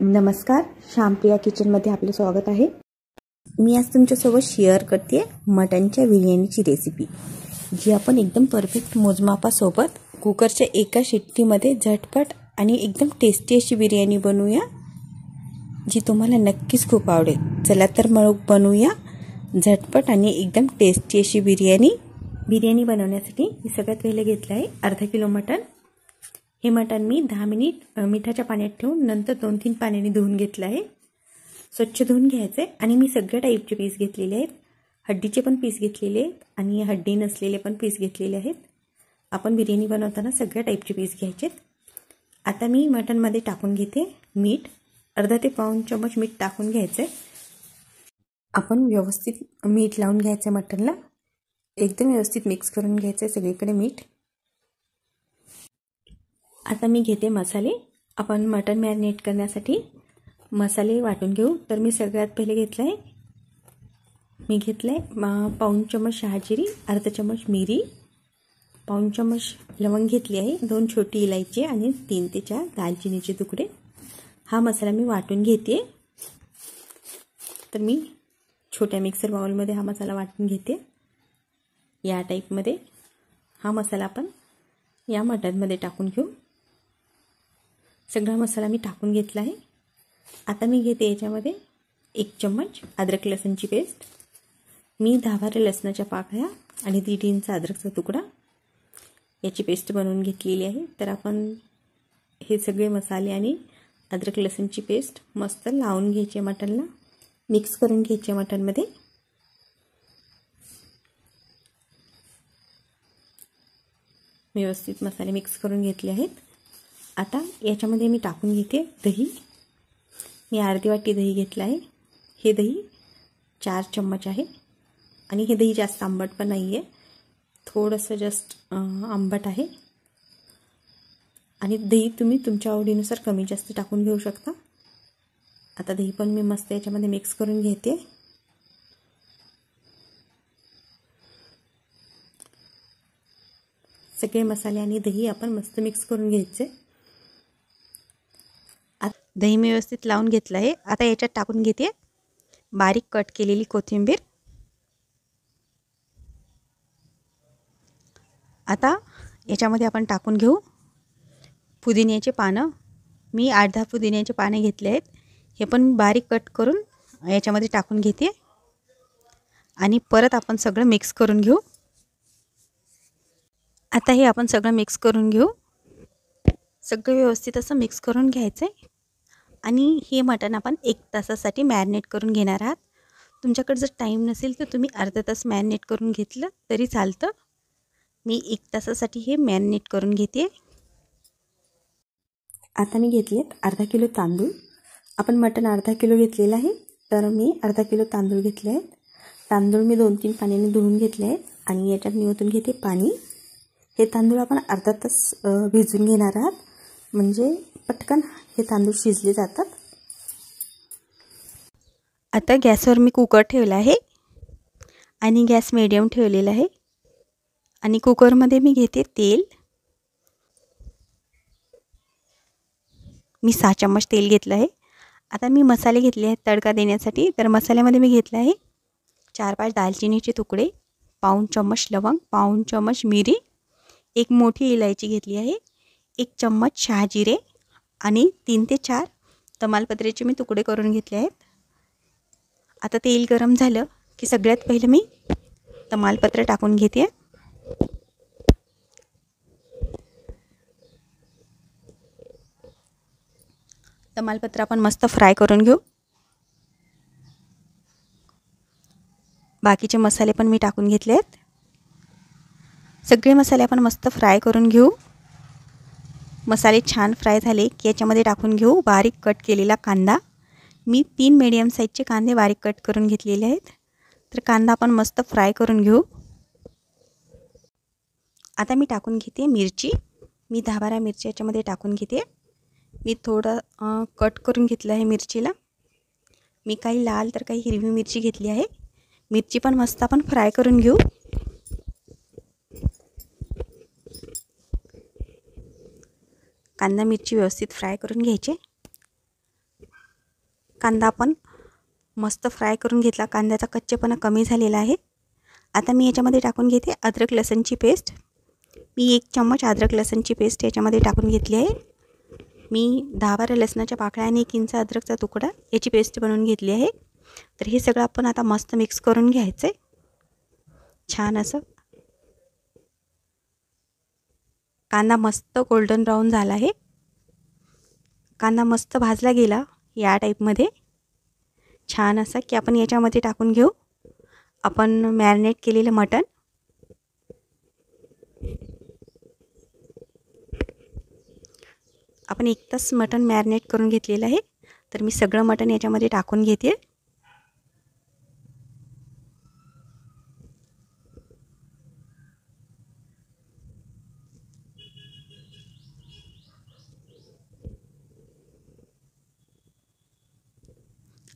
नमस्कार, श्यामप्रिया किचनमध्ये आपलं स्वागत आहे। मी आज तुमच्यासोबत शेअर करते मटनच्या बिर्याणीची रेसिपी, जी आपण एकदम परफेक्ट मोजमापासोबत कुकरच्या एका शिट्टीमध्ये झटपट आणि एकदम टेस्टी अशी बिर्याणी बनवूया, जी तुम्हाला नक्कीच खूप आवडेल। चला तर मग बनवूया झटपट आणि एकदम टेस्टी अशी बिर्याणी बनवण्यासाठी मी सगळ्यात पहिले घेतलं आहे अर्धा किलो मटन। हे मटन मी 10 मिनिट मिठाच्या पाण्यात ठेवून नंतर 2-3 पाण्याने धुवून घेतलं आहे। स्वच्छ धुवून घ्यायचे आणि मी सगळ्या टाईपचे पीस घेतलेले आहेत। हड्डीचे पण पीस घेतलेले आहेत आणि हड्डी नसलेले पण पीस घेतलेले आहेत। आपण बिर्याणी बनवताना सगळ्या टाईपचे पीस घ्यायचे। आता मी मटनमध्ये टाकून घेते मीठ, अर्धा ते पाऊण चमच मीठ टाकून घ्यायचे। आपण व्यवस्थित मीठ लावून घ्यायचं मटनला, एकदम व्यवस्थित मिक्स करून घ्यायचं सगळीकडे मीठ। आता मी घेते मसाले। आपण मटन मॅरिनेट करण्यासाठी मसाले वाटून घेऊ। तर मी सगळ्यात पहिले घेतलाय पाऊण चमच शहाजिरी, अर्धा चमच मिरी, पाऊण चमच लवंग घेतली आहे, 2 छोटी इलायची आणि 3 ते 4 दालचिनीचे तुकडे। हा मसाला मी वाटून घेते। तर मी छोट्या मिक्सर बाउलमध्ये हा मसाला वाटून घेते। या टाईपमध्ये हा मसाला आपण या मटनमध्ये टाकून घेऊ। सगळा मसाला मी टाकून घेतला आहे। आता मी घेते याच्यामध्ये 1 चम्मच अद्रक लसूणची पेस्ट। मी 10-12 लसणाच्या पाकळ्या आणि 1.5 इंच अद्रकचा तुकडा याची पेस्ट बनवून घेतलेली आहे। तर आपण हे सगळे मसाले आणि अद्रक लसूणची पेस्ट मस्त लावून घ्यायचे, मटनला मिक्स करून घ्यायचे मटनमध्ये। व्यवस्थित मसाले मिक्स करून घेतले आहेत। आता याच्यामध्ये मी टाकून घेते दही। मी अर्धी वाटी दही घेतला आहे। हे दही 4 चम्मच आहे आणि हे दही जास्त आंबट पण नाही आहे, थोडंसं जस्ट आंबट आहे। आणि दही तुम्ही तुमच्या आवडीनुसार कमी जास्त टाकून घेऊ शकता। आता दही पण मी मस्त याच्यामध्ये मिक्स करून घेते। सगळे मसाले आणि दही आपण मस्त मिक्स करून घ्यायचे। दही मी व्यवस्थित लावून घेतलं आहे। आता याच्यात टाकून घेते बारीक कट केलेली कोथिंबीर। आता याच्यामध्ये आपण टाकून घेऊ पुदिन्याचे पानं। मी 8-10 पुदिन्याचे पाने घेतले आहेत। हे पण बारीक कट करून याच्यामध्ये टाकून घेते आणि परत आपण सगळं मिक्स करून घेऊ। आता हे आपण सगळं मिक्स करून घेऊ। सगळं व्यवस्थित असं मिक्स करून घ्यायचं आहे आणि हे मटण आपण 1 तासासाठी मॅरिनेट करून घेणार आहात। तुमच्याकडे जर टाईम नसेल तर तुम्ही अर्धा तास मॅरिनेट करून घेतलं तरी चालतं। मी 1 तासासाठी हे मॅरिनेट करून घेते। आता मी घेतलेत अर्धा किलो तांदूळ। आपण मटण अर्धा किलो घेतलेलं आहे, तर मी अर्धा किलो तांदूळ घेतले आहेत। तांदूळ मी 2-3 पाण्याने धुवून घेतले आहेत आणि याच्यात मी ओतून घेते पाणी। हे तांदूळ आपण अर्धा तास भिजवून घेणार आहात, म्हणजे पटकन हे तांदूळ शिजले जातात। आता गॅसवर मी कुकर ठेवला आहे आणि गॅस मीडियम ठेवलेला आहे आणि कुकरमध्ये मी घेते तेल। मी 6 चम्मच तेल घेतलं आहे। आता मी मसाले घेतले आहेत तडका देण्यासाठी। तर मसाल्यामध्ये मी घेतला आहे 4-5 दालचिनीचे तुकडे, पाऊण चम्मच लवंग, पाऊण चम्मच मिरी, 1 मोठी इलायची घेतली आहे, 1 चम्मच शहाजिरे आणि 3 ते 4 तमालपत्रीचे मी तुकडे करून घेतले आहेत। आता तेल गरम झालं की सगळ्यात पहिले मी तमालपत्र टाकून घेते। तमालपत्र आपण मस्त फ्राय करून घेऊ। बाकीचे मसाले पण मी टाकून घेतले आहेत। सगळे मसाले आपण मस्त फ्राय करून घेऊ। मसाले छान फ्राय झाले की याच्यामध्ये टाकून घेऊ बारीक कट केलेला कांदा। मी 3 मीडियम साईजचे कांदे बारीक कट करून घेतलेले आहेत। तर कांदा आपण मस्त फ्राय करून घेऊ। आता मी टाकून घेते मिरची। मी 10-12 मिरची याच्यामध्ये टाकून घेते। मी थोडं कट करून घेतलं आहे मिरचीला। मी काही लाल तर काही हिरवी मिरची घेतली आहे। मिरची पण मस्त आपण फ्राय करून घेऊ। कांदा मिरची व्यवस्थित फ्राय करून घ्यायचे। कांदा आपण मस्त फ्राय करून घेतला. कांद्याचा कच्चेपणा कमी झालेला आहे. आता मी याच्यामध्ये टाकून घेते अद्रक लसूणची पेस्ट. मी 1 चम्मच अद्रक लसूणची पेस्ट याच्यामध्ये टाकून घेतली आहे. मी 10-12 लसणाच्या पाकळ्या आणि 1 इंच अद्रकचा तुकडा याची पेस्ट बनवून घेतली आहे. तर हे सगळं आपण आता मस्त मिक्स करून घ्यायचं आहे. छान असं कांदा मस्त गोल्डन ब्राऊन झाला आहे. कांदा मस्त भाजला गेला या टाईपमध्ये छान असा की आपण याच्यामध्ये टाकून घेऊ आपण मॅरिनेट केलेलं मटण. आपण 1 तास मटण मॅरिनेट करून घेतलेलं आहे. तर मी सगळं मटण याच्यामध्ये टाकून घेते.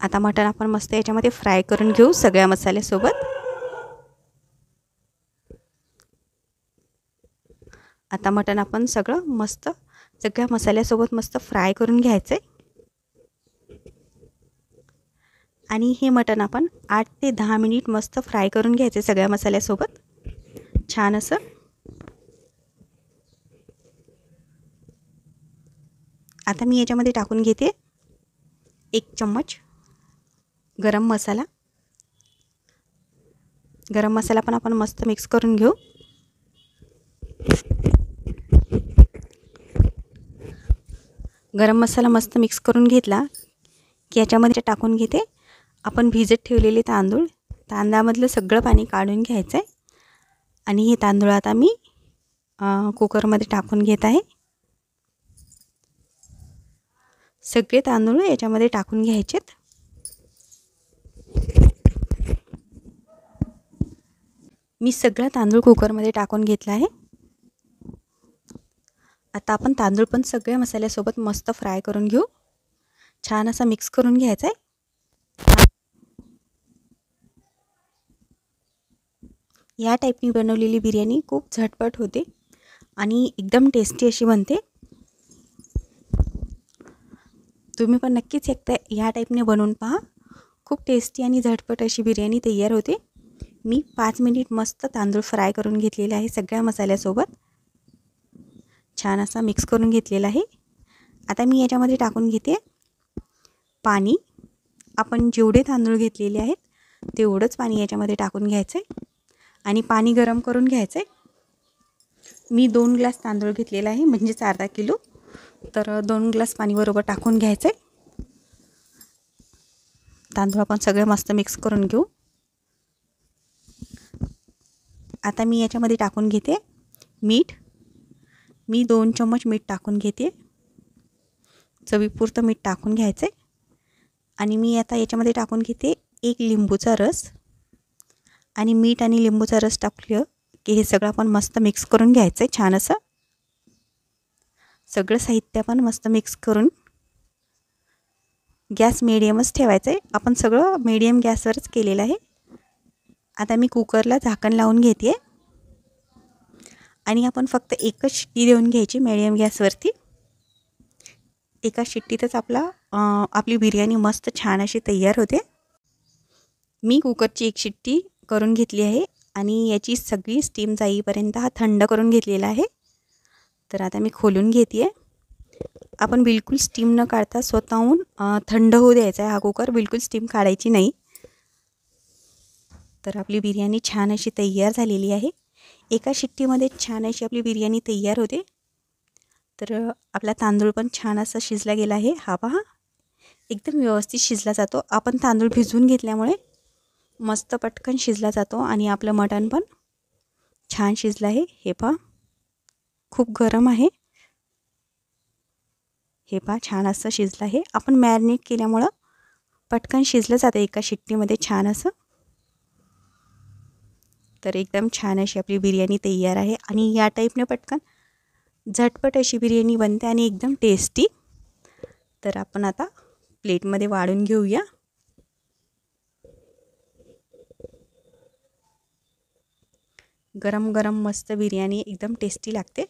आता मटण आपण मस्त याच्यामध्ये फ्राय करून घेऊ सगळ्या मसाल्यासोबत. आता मटण आपण सगळं मस्त सगळ्या मसाल्यासोबत मस्त फ्राय करून घ्यायचं आहे. आणि हे मटण आपण 8 ते 10 मिनिट मस्त फ्राय करून घ्यायचं आहे सगळ्या मसाल्यासोबत छान असं. आता मी याच्यामध्ये टाकून घेते 1 चम्मच गरम मसाला. गरम मसाला पण आपण मस्त मिक्स करून घेऊ. गरम मसाला मस्त मिक्स करून घेतला की याच्यामध्ये टाकून घेते आपण भिजत ठेवलेले तांदूळ. तांदळामधलं सगळं पाणी काढून घ्यायचं आहे. आणि हे तांदूळ आता मी कुकरमध्ये टाकून घेत आहे. सगळे तांदूळ याच्यामध्ये टाकून घ्यायचेत. मी सगळा तांदूळ कुकरमध्ये टाकून घेतला आहे. आता आपण तांदूळ पण सगळ्या मसाल्यासोबत मस्त फ्राय करून घेऊ. छान असा मिक्स करून घ्यायचा आहे. या टाईपनी बनवलेली बिर्याणी खूप झटपट होते आणि एकदम टेस्टी अशी बनते. तुम्ही पण नक्कीच एकदा या टाईपने बनवून पहा. खूप टेस्टी आणि झटपट अशी बिर्याणी तयार होते. मी 5 मिनिट मस्त तांदूळ फ्राय करून घेतलेले आहे सगळ्या मसाल्यासोबत. छान असा मिक्स करून घेतलेला आहे. आता मी याच्यामध्ये टाकून घेते पाणी. आपण जेवढे तांदूळ घेतलेले आहेत तेवढंच पाणी याच्यामध्ये टाकून घ्यायचं आहे आणि पाणी गरम करून घ्यायचं आहे. मी 2 ग्लास तांदूळ घेतलेला आहे म्हणजेच अर्धा किलो. तर 2 ग्लास पाणी बरोबर टाकून घ्यायचं आहे. तांदूळ आपण सगळे मस्त मिक्स करून घेऊ. आता मी याच्यामध्ये टाकून घेते मीठ. मी 2 चम्मच मीठ टाकून घेते. चवीपुरतं मीठ टाकून घ्यायचं आहे. आणि मी आता याच्यामध्ये टाकून घेते 1 लिंबूचा रस. आणि मीठ आणि लिंबूचा रस टाकलं की हे सगळं आपण मस्त मिक्स करून घ्यायचं आहे छान असं. सगळं साहित्य आपण मस्त मिक्स करून गॅस मीडियमच ठेवायचं आहे. आपण सगळं मीडियम गॅसवरच केलेलं आहे. आता मी कुकरला झाकण लावून घेते आणि आपण फक्त एकच शिट्टी देऊन घ्यायची मीडियम गॅसवरती. एका शिट्टीतच आपली बिर्याणी मस्त छान अशी तयार होते. मी कुकरची 1 शिट्टी करून घेतली आहे आणि याची सगळी स्टीम जाईपर्यंत हा थंड करून घेतलेला आहे. तर आता मी खोलून घेते आहे. आपण बिलकुल स्टीम न काढता स्वतःहून थंड होऊ द्यायचा आहे हा कुकर. बिलकुल स्टीम काढायची नाही. तर आपली बिर्याणी छान अशी तयार झालेली आहे. एका शिट्टीमध्ये छान अशी आपली बिर्याणी तयार होते. तर आपला तांदूळ पण छान असा शिजला गेला आहे. हा पहा एकदम व्यवस्थित शिजला जातो. आपण तांदूळ भिजवून घेतल्यामुळे मस्त पटकन शिजला जातो आणि आपलं मटण पण छान शिजलं आहे. हे पहा खूप गरम आहे. हे पहा छान असं शिजलं आहे. आपण मॅरिनेट केल्यामुळं पटकन शिजलं जातं एका शिट्टीमध्ये छान असं. तर एकदम छान अशी आपली बिर्याणी तयार आहे आणि या टाईपने पटकन झटपट अशी बिर्याणी बनते आणि एकदम टेस्टी. तर आपण आता प्लेटमध्ये वाढून घेऊया. गरम गरम मस्त बिर्याणी एकदम टेस्टी लागते.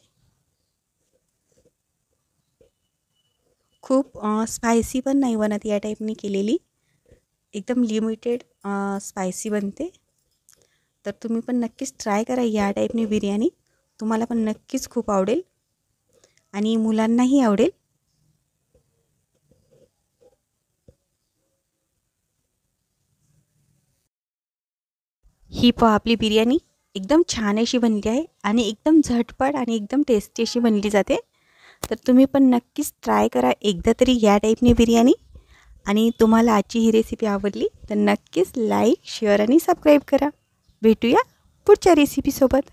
खूप स्पायसी पण नाही बनत या टाईपने केलेली, एकदम लिमिटेड स्पायसी बनते. तर तुम्ही पण नक्कीच ट्राय करा या टाईपने बिर्याणी, तुम्हाला पण नक्कीच खूप आवडेल आणि मुलांनाही आवडेल. ही पहा आपली बिर्याणी एकदम छान अशी बनली आहे आणि एकदम झटपट आणि एकदम टेस्टी अशी बनली जाते. तर तुम्ही पण नक्कीच ट्राय करा एकदा तरी या टाईपने बिर्याणी. आणि तुम्हाला आजची ही रेसिपी आवडली तर नक्कीच लाईक, शेअर आणि सबस्क्राईब करा. भेटूया पुढच्या रेसिपीसोबत.